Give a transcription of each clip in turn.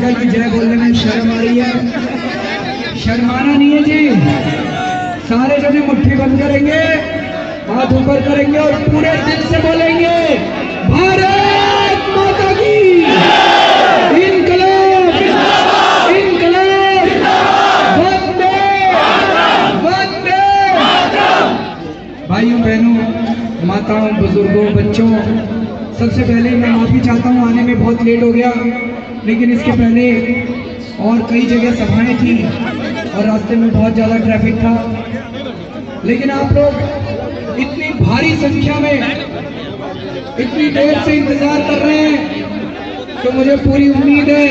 अकाल की जय बोलने में शर्म आ रही है? शर्माना नहीं है जी। सारे जने मुट्ठी बंद करेंगे, हाथ ऊपर करेंगे और पूरे दिल से बोलेंगे भारत माता की इनकलाब, इनकलाब, वंदे वंदे। भाइयों बहनों, माताओं, बुजुर्गों, बच्चों, सबसे पहले मैं माफी चाहता हूँ, आने में बहुत लेट हो गया, लेकिन इसके पहले और कई जगह सभाएं थी और रास्ते में बहुत ज्यादा ट्रैफिक था। लेकिन आप लोग इतनी भारी संख्या में इतनी देर से इंतजार कर रहे हैं, तो मुझे पूरी उम्मीद है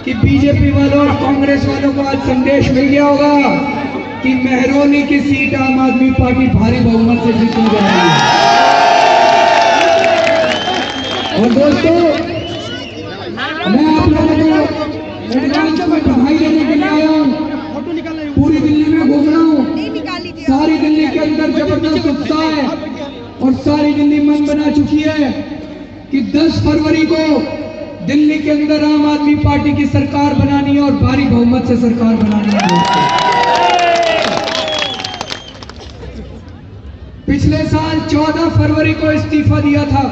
कि बीजेपी वालों और कांग्रेस वालों को आज संदेश मिल गया होगा कि मेहरौनी की सीट आम आदमी पार्टी भारी बहुमत से जीतने जा रही है। और दोस्तों, मैं आप लोगों को एडवांस में बधाई देने के लिए आया हूँ। पूरी दिल्ली में घूम रहा हूँ, सारी दिल्ली के अंदर जबरदस्त उत्साह है और सारी दिल्ली मन बना चुकी है कि 10 फरवरी को दिल्ली के अंदर आम आदमी पार्टी की सरकार बनानी है और भारी बहुमत से सरकार बनानी है। पिछले साल 14 फरवरी को इस्तीफा दिया था।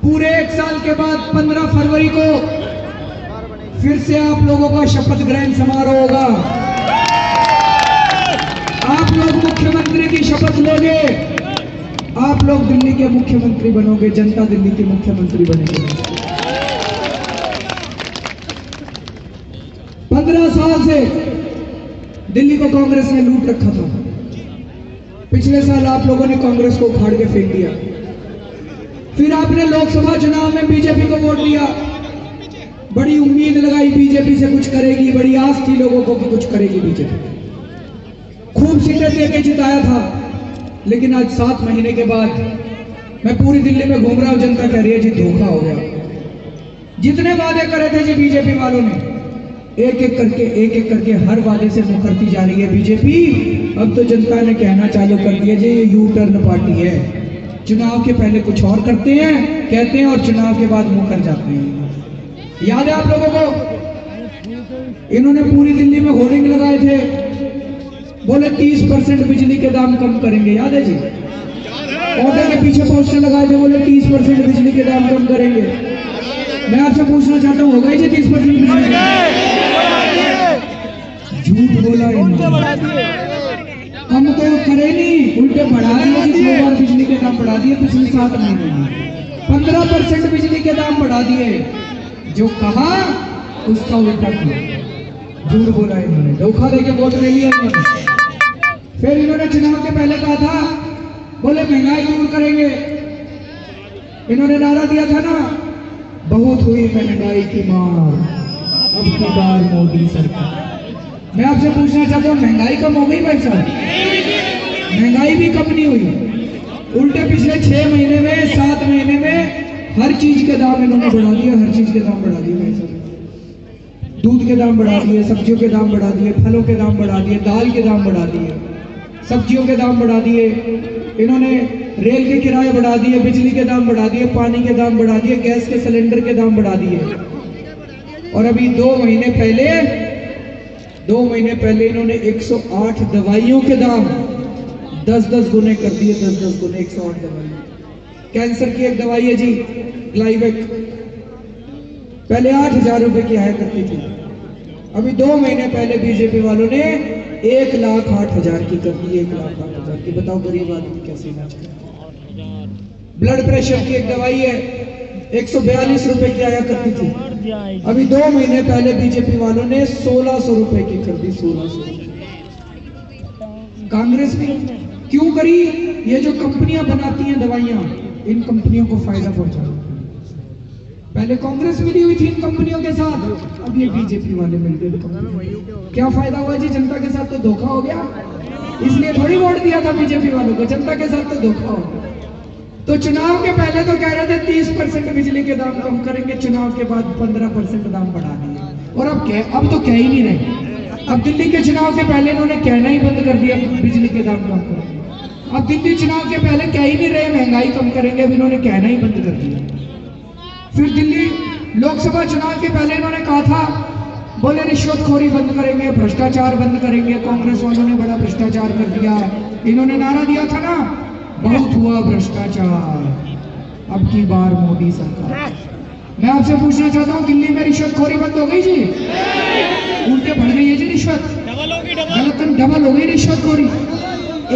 पूरे 1 साल के बाद 15 फरवरी को फिर से आप लोगों का शपथ ग्रहण समारोह होगा। आप लोग मुख्यमंत्री की शपथ लोगे, आप लोग दिल्ली के मुख्यमंत्री बनोगे, जनता दिल्ली के मुख्यमंत्री बनेगी। 15 साल से दिल्ली को कांग्रेस ने लूट रखा था। पिछले साल आप लोगों ने कांग्रेस को उखाड़ के फेंक दिया, फिर आपने लोकसभा चुनाव में बीजेपी को वोट दिया। बड़ी उम्मीद लगाई बीजेपी से कुछ करेगी, बड़ी आस थी लोगों को कि कुछ करेगी बीजेपी, खूब सीटें देके जिताया था। लेकिन आज 7 महीने के बाद मैं पूरी दिल्ली में घूम रहा हूं, जनता कह रही है जी धोखा हो गया। जितने वादे करे थे जी बीजेपी वालों ने, एक एक करके हर वादे से मुकरती जा रही है बीजेपी। अब तो जनता ने कहना चालू कर दिया जी ये यू टर्न पार्टी है। चुनाव के पहले कुछ और करते हैं, कहते हैं, और चुनाव के बाद मुकर जाते हैं। याद है आप लोगों को, इन्होंने पूरी दिल्ली में होर्डिंग लगाए थे, बोले 30% बिजली के दाम कम करेंगे। याद है जी? ऑटो के पीछे पोस्टर लगाए थे, बोले 30% बिजली के दाम कम करेंगे। मैं आपसे पूछना चाहता हूँ, हो गई जी 30% बिजली? झूठ बोला इन्होंने, कम तो करे नहीं, उल्टे बढ़ा दिए। 2 बार बिजली के दाम बढ़ा दिए पिछले 7 महीने में, 15% बिजली के दाम बढ़ा दिए। जो कहा उसका उल्टा किया, झूठ बोला इन्होंने, धोखा देके वोट ले लिया इन्होंने। फिर इन्होंने चुनाव के पहले कहा था, बोले महंगाई दूर करेंगे। इन्होंने नारा दिया था ना, बहुत हुई महंगाई की मार, अब की बार मोदी सरकार। मैं आपसे पूछना चाहता हूँ, महंगाई कम हो गई भाई साहब? महंगाई भी कम नहीं हुई, उल्टे पिछले 6 महीने में, 7 महीने में हर चीज के दाम इन्होंने बढ़ा दिए। हर चीज के दाम बढ़ा दिए भाई साहब। दूध के दाम बढ़ा दिए, सब्जियों के दाम बढ़ा दिए, फलों के दाम बढ़ा दिए, दाल के दाम बढ़ा दिए, सब्जियों के दाम बढ़ा दिए। इन्होंने रेल के किराए बढ़ा दिए, बिजली के दाम बढ़ा दिए, पानी के दाम बढ़ा दिए, गैस के सिलेंडर के दाम बढ़ा दिए। और अभी 2 महीने पहले इन्होंने 108 दवाइयों के दाम 10-10 गुने कर दिए। 10-10 गुने 108 दवाई। कैंसर की एक दवाई है जी ग्लाइवेक, पहले 8,000 रुपए की आया करती थी, अभी 2 महीने पहले बीजेपी वालों ने 1,08,000 की कर दी। 1,08,000 की। बताओ गरीब आदमी कैसे इलाज करे? ब्लड प्रेशर की एक दवाई है, 142 रुपए की आया करती थी, अभी 2 महीने पहले बीजेपी वालों ने 1,600 रुपए की कर दी। 1,600। कांग्रेस ने क्यों करी? ये जो कंपनियां बनाती हैं दवाइयां, इन कंपनियों को फायदा पहुंचा। पहले कांग्रेस मिली हुई थी इन कंपनियों के साथ, अब ये बीजेपी वाले मिल गए। क्या फायदा हुआ जी? जनता के साथ तो धोखा हो गया, इसलिए थोड़ी वोट दिया था बीजेपी वालों को, जनता के साथ तो धोखा हो गया। तो चुनाव के पहले तो कह रहे थे 30% बिजली के दाम कम करेंगे, चुनाव के बाद 15% दाम बढ़ा दिए। और अब तो कह ही नहीं रहे। अब दिल्ली के चुनाव के पहले इन्होंने कहना ही बंद कर दिया बिजली के दाम कम करेंगे। अब दिल्ली चुनाव के पहले कह ही नहीं रहे महंगाई कम करेंगे, अब इन्होंने कहना ही बंद कर दिया। फिर दिल्ली लोकसभा चुनाव के पहले इन्होंने कहा था, बोले रिश्वतखोरी बंद करेंगे, भ्रष्टाचार बंद करेंगे। कांग्रेस वालों ने बड़ा भ्रष्टाचार कर दिया। इन्होंने नारा दिया था ना, बहुत हुआ भ्रष्टाचार, अब की बार मोदी सरकार। मैं आपसे पूछना चाहता हूँ, दिल्ली में रिश्वतखोरी बंद हो गई जी? उल्टे बढ़ गई है जी रिश्वत, डबल हो गई रिश्वतखोरी।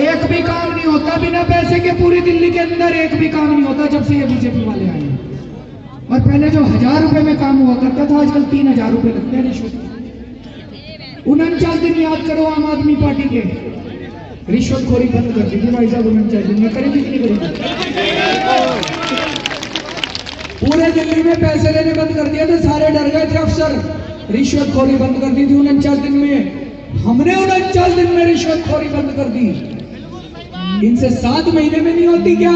एक भी काम नहीं होता बिना पैसे के, पूरी दिल्ली के अंदर एक भी काम नहीं होता जब से ये बीजेपी वाले आए हैं। और पहले जो 1000 रुपए में काम हुआ करता था, आजकल 3000 रुपए लगते हैं रिश्वत। 49 दिन याद करो आम आदमी पार्टी के, रिश्वतखोरी बंद कर दी थी भाई साहब। 49 दिन में करेंगे कि नहीं करेंगे? पूरे दिल्ली में पैसे लेने बंद कर दिए थे, सारे डर गए थे अफसर। रिश्वतखोरी बंद कर दी थी 49 दिन में। हमने 49 दिन में रिश्वतखोरी बंद कर दी। इनसे 7 महीने में नहीं होती क्या?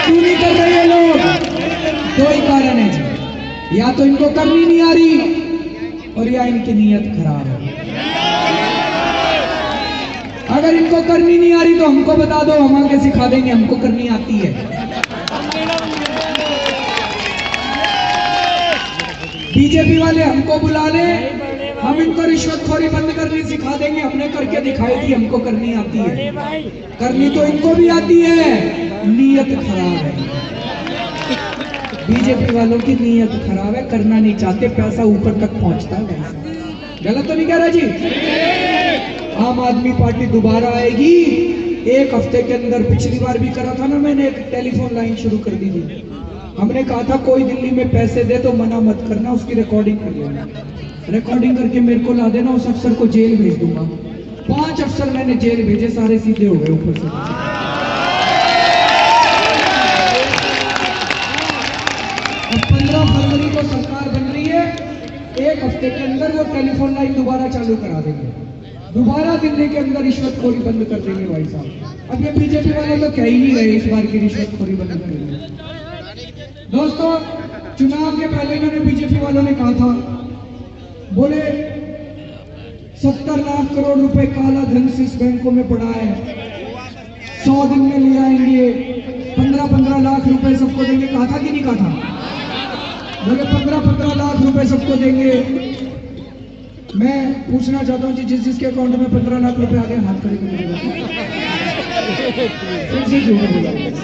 क्यों नहीं कर रहे ये लोग? दो ही कारण है जी, या तो इनको करनी नहीं आ रही और या इनकी नीयत खराब है। अगर इनको करनी नहीं आ रही तो हमको बता दो, हम आके सिखा देंगे, हमको करनी आती है। बीजेपी वाले हमको बुला ले, हम इनको रिश्वतखोरी बंद करनी सिखा देंगे। हमने करके दिखाई थी, हमको करनी आती है। करनी तो इनको भी आती है, नीयत खराब है। बीजेपी वालों की नीयत खराब है, करना नहीं चाहते, पैसा ऊपर तक पहुंचता है। गलत तो नहीं कह रहा जी? आम आदमी पार्टी दोबारा आएगी 1 हफ्ते के अंदर। पिछली बार भी करा था ना मैंने, एक टेलीफोन लाइन शुरू कर दी थी। हमने कहा था कोई दिल्ली में पैसे दे तो मना मत करना, उसकी रिकॉर्डिंग कर लेना, रिकॉर्डिंग करके मेरे को ला देना, उस अफसर को जेल भेज दूंगा। 5 अफसर मैंने जेल भेजे, सारे सीधे हो गए ऊपर से। अब 15 फरवरी को सरकार बन रही है, 1 हफ्ते के अंदर वो टेलीफोन लाइन दोबारा चालू करा देंगे, दोबारा दिल्ली के अंदर रिश्वतखोरी बंद कर देंगे भाई साहब। अब ये बीजेपी वाले तो कह ही नहीं रहे इस बार की रिश्वतखोरी बंद करेंगे। दोस्तों, चुनाव के पहले इन्होंने बीजेपी वालों ने कहा था, बोले 70 लाख करोड़ रुपए काला धन स्विस बैंकों में पड़ा है, 100 दिन में ले आएंगे, 15-15 लाख रुपए सबको देंगे। कहा था कि नहीं कहा था? बोले 15-15 लाख रुपए सबको देंगे। मैं पूछना चाहता हूँ जी, जिसके अकाउंट में 15 लाख रुपए आ गए, हाथ खड़े कर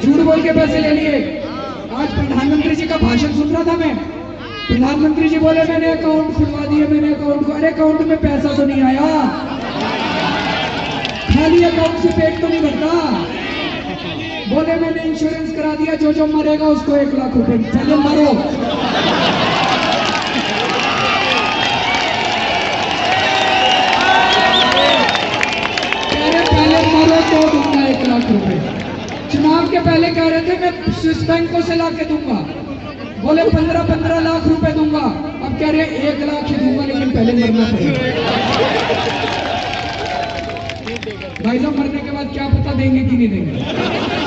झूठ बोल के पैसे ले लिए। आज प्रधानमंत्री जी का भाषण सुन रहा था मैं, प्रधानमंत्री जी बोले मैंने अकाउंट खुलवा दिए, मैंने अकाउंट, अरे अकाउंट में पैसा तो नहीं आया, खाली अकाउंट से पेट तो नहीं भरता। बोले मैंने इंश्योरेंस करा दिया, जो मरेगा उसको 1 लाख रुपए, चलो मरो। पहले मरो तो दूंगा 1 लाख रुपए। चुनाव के पहले कह रहे थे मैं स्विस बैंकों से ला के दूंगा, बोले 15-15 लाख रुपए दूंगा। अब कह रहे 1 लाख ही दूंगा, लेकिन पहले मरना पड़ेगा। भाई साहब, मरने के बाद क्या पता देंगे कि नहीं देंगे,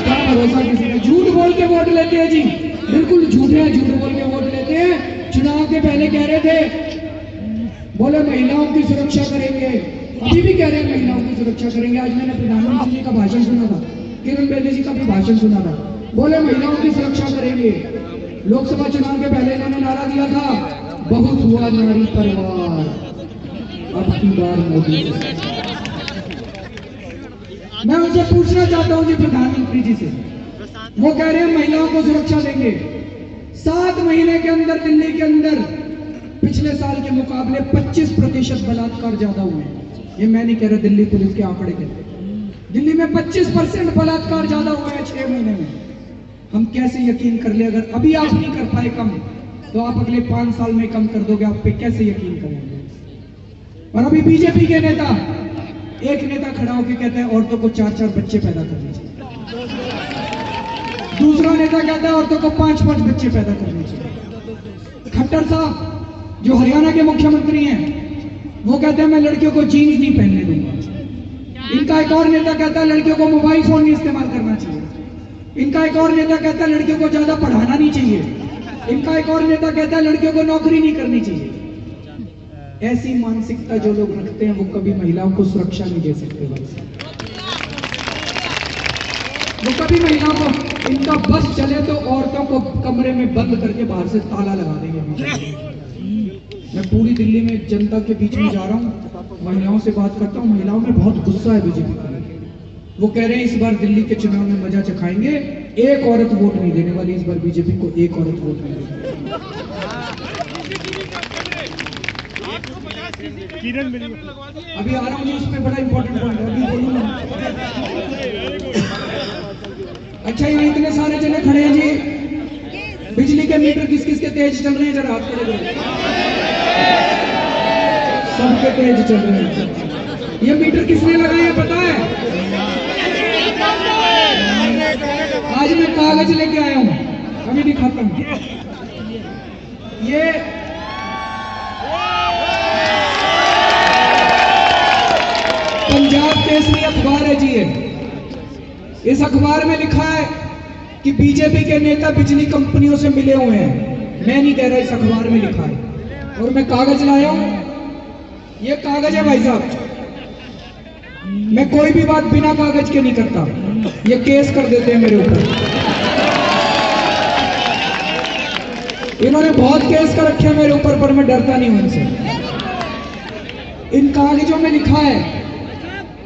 क्या भरोसा किसी का। झूठ बोल के वोट लेते हैं जी, बिल्कुल झूठे हैं, झूठ बोल के वोट लेते हैं। चुनाव के पहले कह रहे थे, बोले महिलाओं की सुरक्षा करेंगे, अभी भी कह रहे हैं महिलाओं की सुरक्षा करेंगे। आज मैंने प्रधानमंत्री जी का भाषण सुना था, किरण बेदी जी का भी भाषण सुना था, बोले महिलाओं की सुरक्षा करेंगे। लोकसभा चुनाव के पहले इन्होंने नारा दिया था, बहुत हुआ नारी परिवार, अब की बार मोदी। मैं उनसे पूछना चाहता हूं जी, प्रधानमंत्री जी से, वो कह रहे हैं महिलाओं को सुरक्षा देंगे। 7 महीने के अंदर दिल्ली के अंदर पिछले साल के मुकाबले 25% बलात्कार ज्यादा हुए हैं। ये मैं नहीं कह रहा, दिल्ली पुलिस के आंकड़े कहते हैं। दिल्ली में 25% बलात्कार ज्यादा हुए हैं 6 महीने में। हम कैसे यकीन कर ले? अगर अभी आप नहीं कर पाए कम, तो आप अगले 5 साल में कम कर दोगे, आप पे कैसे यकीन करेंगे? और अभी बीजेपी के नेता, एक नेता खड़ा होकर कहता है औरतों को 4-4 बच्चे पैदा करने चाहिए, दूसरा नेता कहता है औरतों को 5-5 बच्चे पैदा करने चाहिए। खट्टर साहब जो हरियाणा के मुख्यमंत्री हैं, वो कहते हैं मैं लड़कियों को जीन्स नहीं पहनने दूंगा। इनका एक और नेता कहता है लड़कियों को मोबाइल फोन नहीं इस्तेमाल करना चाहिए। इनका एक और नेता कहता है लड़कियों को ज्यादा पढ़ाना नहीं चाहिए। इनका एक और नेता कहता है लड़कियों को नौकरी नहीं करनी चाहिए। ऐसी मानसिकता जो लोग रखते हैं, वो कभी महिलाओं को सुरक्षा नहीं दे सकते। वो कभी महिलाओं को, इनका बस चले तो औरतों को कमरे में बंद करके बाहर से ताला लगा देंगे। मैं पूरी दिल्ली में जनता के बीच में जा रहा हूँ, महिलाओं से बात करता हूँ, महिलाओं में बहुत गुस्सा है बीजेपी को। वो कह रहे हैं इस बार दिल्ली के चुनाव में मजा चखाएंगे, एक औरत वोट नहीं देने वाली इस बार बीजेपी को, एक औरत वोट नहीं देने। अभी आ रहा हूँ, उसमें बड़ा इंपॉर्टेंट पॉइंट है, अभी बोलूंगा। अच्छा, यहाँ इतने सारे जने खड़े हैं जी, बिजली के मीटर किस किस के तेज चल रहे हैं, जरा हाथ खड़े करो। सबके तेज चल रहे हैं। ये मीटर किसने लगाए हैं पता है? आज मैं कागज लेके आया हूं, अभी दिखाता हूं। ये पंजाब केसरी अखबार है जी। इस अखबार में लिखा है कि बीजेपी के नेता बिजली कंपनियों से मिले हुए हैं। मैं नहीं कह रहा, इस अखबार में लिखा है। और मैं कागज लाया हूं, ये कागज है भाई साहब। मैं कोई भी बात बिना कागज के नहीं करता, ये केस कर देते हैं मेरे ऊपर। इन्होंने बहुत केस कर रखे हैं मेरे ऊपर, पर मैं डरता नहीं हूं इनसे। इन कागजों में लिखा है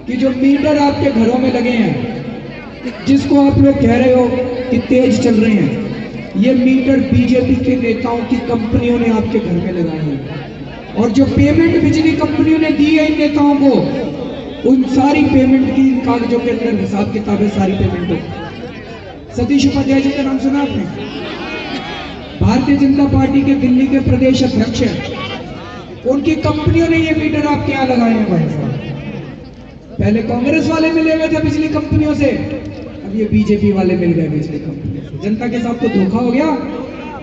कि जो मीटर आपके घरों में लगे हैं, जिसको आप लोग कह रहे हो कि तेज चल रहे हैं, ये मीटर बीजेपी के नेताओं की कंपनियों ने आपके घर में लगाए हैं। और जो पेमेंट बिजली कंपनियों ने दी है इन नेताओं को, उन सारी पेमेंट की इन कागजों के अंदर हिसाब किताब है, सारी पेमेंटों। सतीश उपाध्याय जी का नाम सुना आपने? भारतीय जनता पार्टी के दिल्ली के प्रदेश अध्यक्ष हैं। उनकी कंपनियों ने ये मीटर आपके यहाँ लगाए हैं भाई साहब। पहले कांग्रेस वाले मिले हुए थे बिजली कंपनियों से, अब ये बीजेपी वाले मिल गए बिजली कंपनियों से। जनता के साथ तो धोखा हो गया।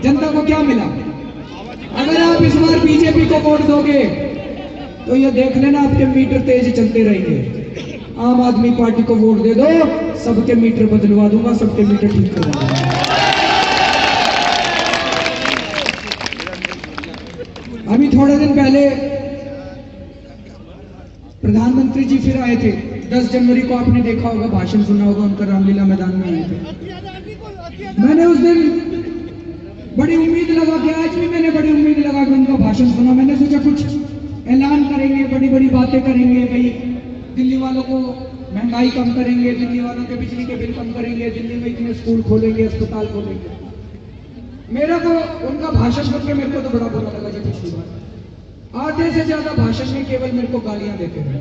जनता को क्या मिला? अगर आप इस बार बीजेपी को वोट दोगे तो ये देख लेना, आपके मीटर तेज चलते रहेंगे। आम आदमी पार्टी को वोट दे दो, सबके मीटर बदलवा दूंगा, सबके मीटर ठीक करवा दूंगा। अभी थोड़े दिन पहले प्रधानमंत्री जी फिर आए थे। 10 जनवरी को आपने देखा होगा, भाषण सुना होगा उनका, रामलीला मैदान में आए थे। मैंने उस दिन बड़ी उम्मीद लगा के, आज भी मैंने बड़ी उम्मीद लगा के उनका भाषण सुना। मैंने सोचा कुछ ऐलान करेंगे, बड़ी बड़ी बातें करेंगे, भाई दिल्ली वालों को महंगाई कम करेंगे, दिल्ली वालों के बिजली के बिल कम करेंगे, दिल्ली में इतने स्कूल खोलेंगे, अस्पताल खोलेंगे। मेरा तो उनका भाषण सुन के मेरे को तो बड़ा बुरा लगा जी। पिछली बार आधे से ज्यादा भाषण में केवल मेरे को गालियां देते हैं।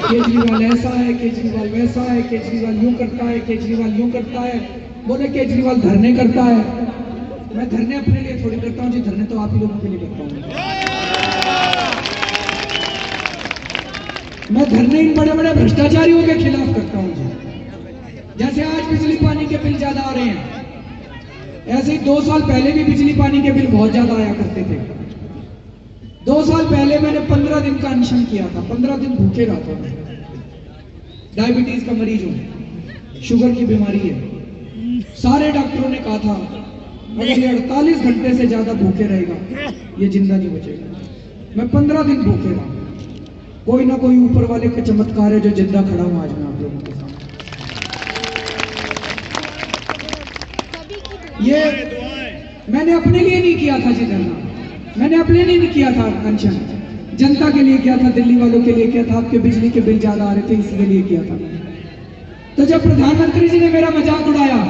केजरीवाल ऐसा है, केजरीवाल वैसा है, केजरीवाल यूं करता है, केजरीवाल यूं करता है। बोले केजरीवाल धरने करता है। मैं धरने अपने लिए थोड़ी करता हूँ जी, धरने तो आप ही लोगों के लिए करता हूँ। मैं धरने इन बड़े बड़े भ्रष्टाचारियों के खिलाफ करता हूँ जी। जैसे आज बिजली पानी के बिल ज्यादा आ रहे हैं, ऐसे ही 2 साल पहले भी बिजली पानी के बिल बहुत ज्यादा आया करते थे। 2 साल पहले मैंने 15 दिन का अनशन किया था, 15 दिन भूखे रहा था। डायबिटीज का मरीज हूं, शुगर की बीमारी है। सारे डॉक्टरों ने कहा था अगर ये 48 घंटे से ज्यादा भूखे रहेगा ये जिंदा नहीं बचेगा। मैं 15 दिन भूखे रहा। कोई ना कोई ऊपर वाले का चमत्कार है जो जिंदा खड़ा हूं आज मैं आप लोगों के साथ। ये मैंने अपने लिए नहीं किया था जी धरना, मैंने अपने लिए नहीं किया था अनशन, जनता के लिए किया था, दिल्ली वालों के लिए किया था। आपके बिजली के बिल ज्यादा आ रहे थे इसके लिए किया था। तो जब प्रधानमंत्री जी ने मेरा मजाक उड़ाया,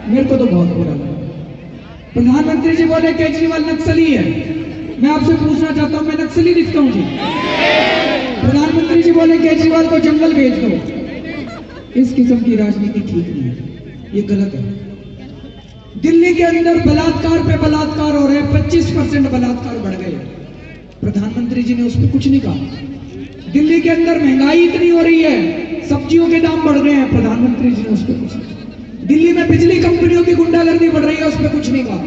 मेरे को तो बहुत बुरा लगा। प्रधानमंत्री जी बोले केजरीवाल नक्सली है। मैं आपसे पूछना चाहता हूं, मैं नक्सली दिखता हूं जी? प्रधानमंत्री जी बोले केजरीवाल को जंगल भेज दो। इस किस्म की राजनीति ठीक नहीं है, ये गलत है। दिल्ली के अंदर बलात्कार पे बलात्कार हो रहे हैं, 25% बलात्कार बढ़ गए। प्रधानमंत्री जी ने उस पर कुछ नहीं कहा। दिल्ली के अंदर महंगाई इतनी हो रही है, सब्जियों के दाम बढ़ रहे हैं, प्रधानमंत्री जी ने उस पर कुछ नहीं कहा। दिल्ली में बिजली कंपनियों की गुंडागर्दी बढ़ रही है, उस पर कुछ नहीं कहा।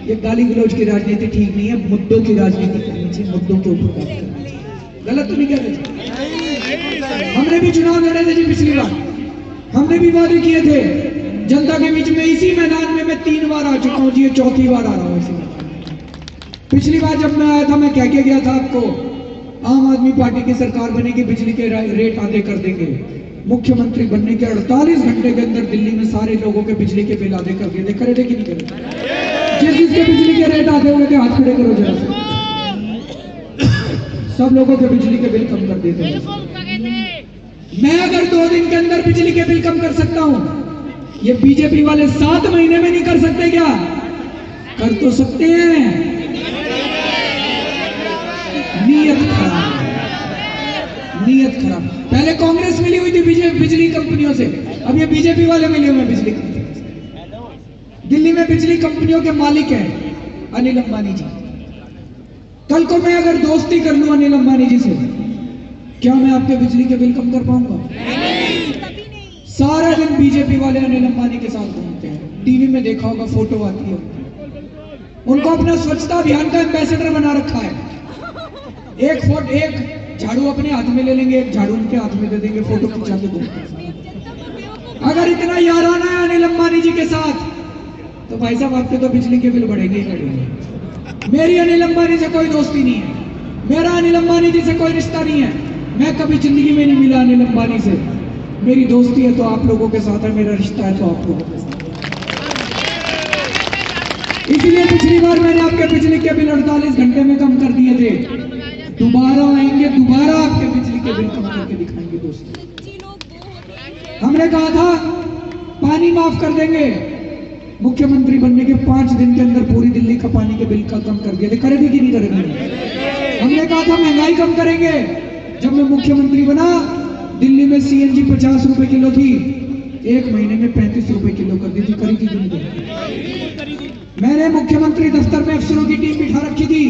ये गाली गलौज की राजनीति ठीक नहीं है, मुद्दों की राजनीति करनी चाहिए, मुद्दों के ऊपर बात करनी चाहिए। गलत तो नहीं कह रहे? हमने भी चुनाव लड़े थे जी पिछली बार, हमने भी वादे किए थे जनता के बीच में। इसी मैदान में मैं 3 बार आ चुका हूँ जी, ये 4थी बार आ रहा हूँ इसी मैदान में। पिछली बार जब मैं आया था, मैं कह के गया था आपको आम आदमी पार्टी की सरकार बनेगी, बिजली के रेट आधे कर देंगे। मुख्यमंत्री बनने के 48 घंटे के अंदर दिल्ली में सारे लोगों के बिजली के बिल आधे कर दिए। करे थे कि नहीं करे? जिसके बिजली के रेट आधे हुए थे हाथ खड़े करो जरा से। सब लोगों के बिजली के बिल कम कर देते हैं। मैं अगर 2 दिन के अंदर बिजली के बिल कम कर सकता हूं, ये बीजेपी वाले 7 महीने में नहीं कर सकते क्या? कर तो सकते हैं। नीयत खराब, नीयत खराब। पहले कांग्रेस मिली हुई थी बिजली कंपनियों से, अब ये बीजेपी वाले मिले हुए बिजली कंपनियों से। दिल्ली में बिजली कंपनियों के मालिक हैं अनिल अंबानी जी। कल को मैं अगर दोस्ती कर लूं अनिल अंबानी जी से, क्या मैं आपके बिजली के बिल कम कर पाऊंगा? सारा दिन बीजेपी वाले अनिल अंबानी के साथ घूमते हैं। टीवी में देखा होगा, फोटो आती है, उनको अपना स्वच्छता अभियान का एम्बेसडर बना रखा है। एक झाड़ू अपने हाथ में ले लेंगे, एक झाड़ू उनके हाथ में दे देंगे, फोटो खिंचा के घूमते हैं। अगर इतना याराना है अनिल अंबानी जी के साथ, तो भाई साहब आपके तो बिजली के बिल बढ़ेंगे ही बढ़ेंगे। मेरी अनिल अंबानी से कोई दोस्ती नहीं है, मेरा अनिल अंबानी जी से कोई रिश्ता नहीं है। मैं कभी जिंदगी में नहीं मिला अनिल अंबानी से। मेरी दोस्ती है तो आप लोगों के साथ है, मेरा रिश्ता है तो आप लोगों के साथ। इसलिए पिछली बार मैंने आपके बिजली के बिल 48 घंटे में कम कर दिए थे। दोबारा आएंगे, दोबारा आपके बिजली के बिल कम करके दिखाएंगे दोस्तों। हमने कहा था पानी माफ कर देंगे, मुख्यमंत्री बनने के 5 दिन के अंदर पूरी दिल्ली का पानी के बिल का कम कर दिया। करे थे कि नहीं करे? हमने कहा था महंगाई कम करेंगे। जब मैं मुख्यमंत्री बना, दिल्ली में सीएनजी 50 रुपए किलो थी, 1 महीने में 35 रुपए किलो कर दी थी। करी थी कि नहीं करी? मैंने मुख्यमंत्री दफ्तर में अफसरों की टीम बिठा रखी थी।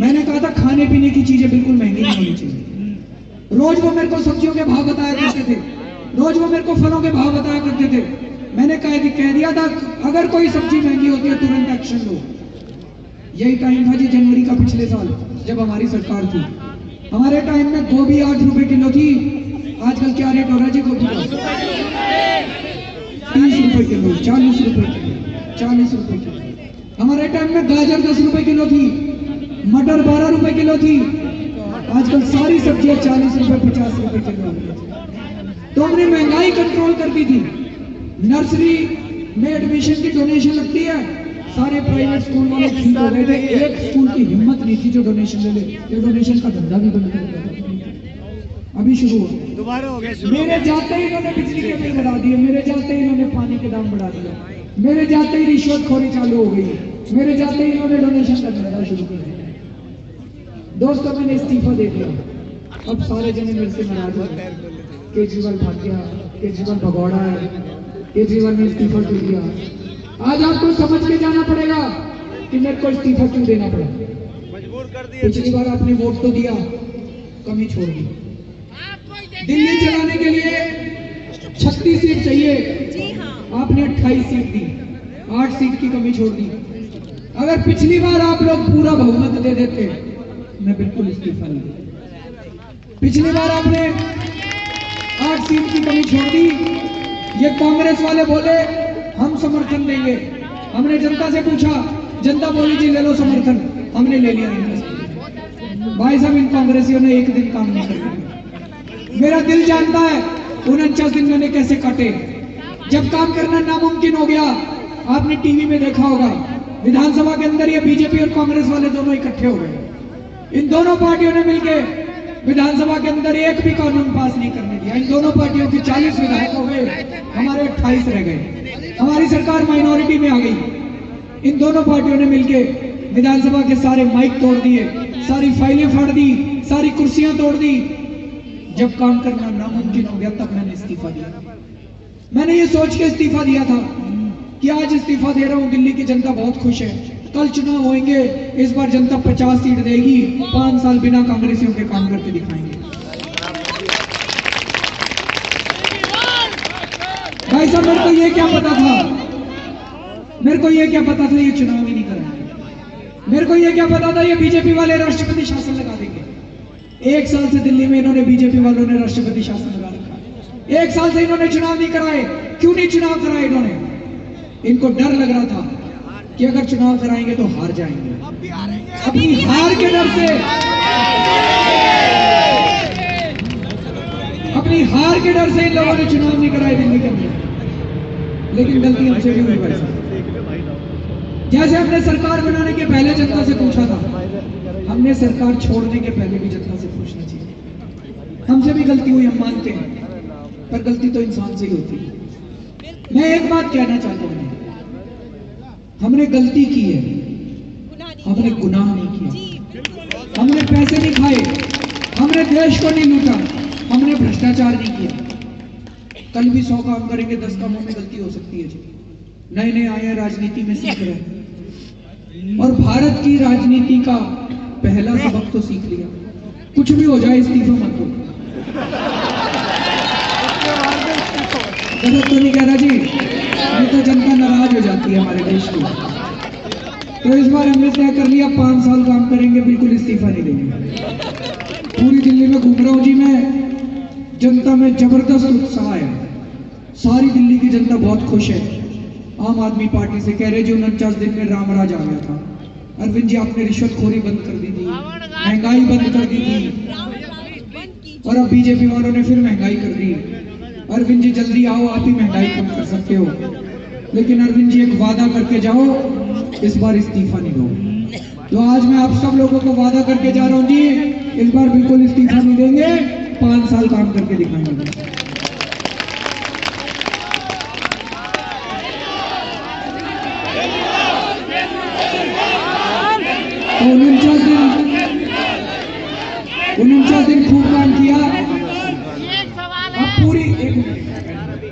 मैंने कहा था खाने पीने की चीजें बिल्कुल महंगी नहीं होनी चाहिए। रोज वो मेरे को सब्जियों के भाव बताया करते थे, रोज वो मेरे को फलों के भाव बताया करते थे। मैंने कह दिया था अगर कोई सब्जी महंगी होती है तुरंत एक्शन लो। यही टाइम था जी जनवरी का पिछले साल, जब हमारी सरकार थी। हमारे टाइम में गोभी 8 रुपए किलो थी। आजकल क्या रेट हो रहा है जी गोभी का? 30 रुपए किलो, 40 रुपए किलो, 40 रुपए किलो। हमारे टाइम में गाजर 10 रुपए किलो थी, मटर 12 रुपए किलो थी। आजकल सारी सब्जियां 40 रुपए 50 रुपए किलो। तो हमने महंगाई कंट्रोल कर दी थी। नर्सरी में एडमिशन की डोनेशन लगती है, सारे प्राइवेट स्कूल वाले ठीक हो गए थे। एक स्कूल की हिम्मत नहीं थी जो डोनेशन ले ले। ये डोनेशन का धंधा भी बंद कर दिया, अभी शुरू हुआ, दोबारा हो गया। मेरे जाते ही इन्होंने बिजली के बिल बढ़ा दिए, मेरे जाते ही इन्होंने पानी के दाम बढ़ा दिया, मेरे जाते ही रिश्वतखोरी चालू हो गई, मेरे जाते ही इन्होंने डोनेशन का धंधा शुरू कर दिया। दोस्तों मैंने इस्तीफा दे दिया। अब सारे जने मेरे से नाराज हो गए। केजरीवाल भाग गया, केजरीवाल भगौड़ा है, केजरीवाल ने इस्तीफा क्यों दिया। आज आपको समझ के जाना पड़ेगा कि मेरे को इस्तीफा क्यों देना पड़ा। मजबूर कर दिया। पिछली बार आपने वोट तो दिया, कमी छोड़ दी। दिल्ली चलाने के लिए 36 सीट चाहिए, आपने 28 सीट दी, 8 सीट की कमी छोड़ दी। अगर पिछली बार आप लोग पूरा बहुमत दे देते, मैं बिल्कुल इस्तीफा नहीं देता। पिछली बार आपने 8 सीट की कमी छोड़ दी। ये कांग्रेस वाले बोले हम समर्थन देंगे, हमने जनता से पूछा, जनता बोली जी ले लो समर्थन, हमने ले लिया। भाई साहब इन कांग्रेसियों ने एक दिन काम नहीं किया। मेरा दिल जानता है 49 दिन मैंने कैसे काटे। जब काम करना नामुमकिन हो गया, आपने टीवी में देखा होगा, विधानसभा के अंदर ये बीजेपी और कांग्रेस वाले दोनों इकट्ठे हो गए। इन दोनों पार्टियों ने मिलकर विधानसभा के अंदर एक भी कानून पास नहीं करने दिया। इन दोनों पार्टियों के 40 विधायक हो गए, हमारे 28 रह गए। हमारी सरकार माइनॉरिटी में आ गई। इन दोनों पार्टियों ने मिलकर विधानसभा के सारे माइक तोड़ दिए, सारी फाइलें फाड़ दी, सारी कुर्सियां तोड़ दी। जब काम करना नामुमकिन हो गया तब मैंने इस्तीफा दिया। मैंने ये सोच के इस्तीफा दिया था कि आज इस्तीफा दे रहा हूं, दिल्ली की जनता बहुत खुश है, कल चुनाव होंगे, इस बार जनता 50 सीट देगी, 5 साल बिना कांग्रेसियों के काम करके दिखाएंगे। भाई साहब मेरे को ये क्या पता था, मेरे को ये क्या पता था ये चुनाव ही नहीं कराएंगे। मेरे को ये क्या पता था ये बीजेपी वाले राष्ट्रपति शासन लगा देंगे। 1 साल से दिल्ली में इन्होंने, बीजेपी वालों ने राष्ट्रपति शासन लगा रखा है। 1 साल से इन्होंने चुनाव नहीं कराए। क्यों नहीं चुनाव कराए इन्होंने? इनको डर लग रहा था कि अगर चुनाव कराएंगे तो हार जाएंगे। अपनी हार के डर से, अपनी अपनी हार के डर से इन लोगों ने चुनाव नहीं कराए दिल्ली के अंदर। लेकिन गलती हमसे भी हुई भाई साहब। जैसे हमने सरकार बनाने के पहले जनता से पूछा था, हमने सरकार छोड़ने के पहले भी जनता से पूछना चाहिए। हमसे भी गलती हुई, हम मानते हैं, पर गलती तो इंसान से ही होती है। मैं एक बात कहना चाहता हूं, हमने गलती की है, हमने गुनाह नहीं किया, हमने पैसे नहीं खाए, हमने देश को नहीं लूटा, हमने भ्रष्टाचार नहीं किया। कल भी 100 काम करेंगे, 10 कामों में गलती हो सकती है जी। नए नए आए हैं, राजनीति में सीख रहे हैं, और भारत की राजनीति का पहला सबक तो सीख लिया, कुछ भी हो जाए इस्तीफा मत दो। गलत तो नहीं कह रहा जी, ये तो जनता नाराज हो जाती है हमारे देश की। तो इस बार हमने तय कर लिया, 5 साल काम करेंगे, बिल्कुल इस्तीफा नहीं देंगे। पूरी दिल्ली में घूम रहा हूं जी मैं, जनता में जबरदस्त उत्साह है, सारी दिल्ली की जनता बहुत खुश है। आम आदमी पार्टी से कह रहे जी 49 दिन में राम राज आ गया था। अरविंद जी आपने रिश्वतखोरी बंद कर दी थी, महंगाई बंद कर दी थी, और अब बीजेपी वालों ने फिर महंगाई कर दी। अरविंद जी जल्दी आओ, आप ही महंगाई कम कर सकते हो। लेकिन अरविंद जी एक वादा करके जाओ, इस बार इस्तीफा नहीं दो। तो आज मैं आप सब लोगों को वादा करके जा रहा हूं जी, इस बार बिल्कुल इस्तीफा नहीं देंगे, 5 साल काम करके दिखाएंगे। तो 49 दिन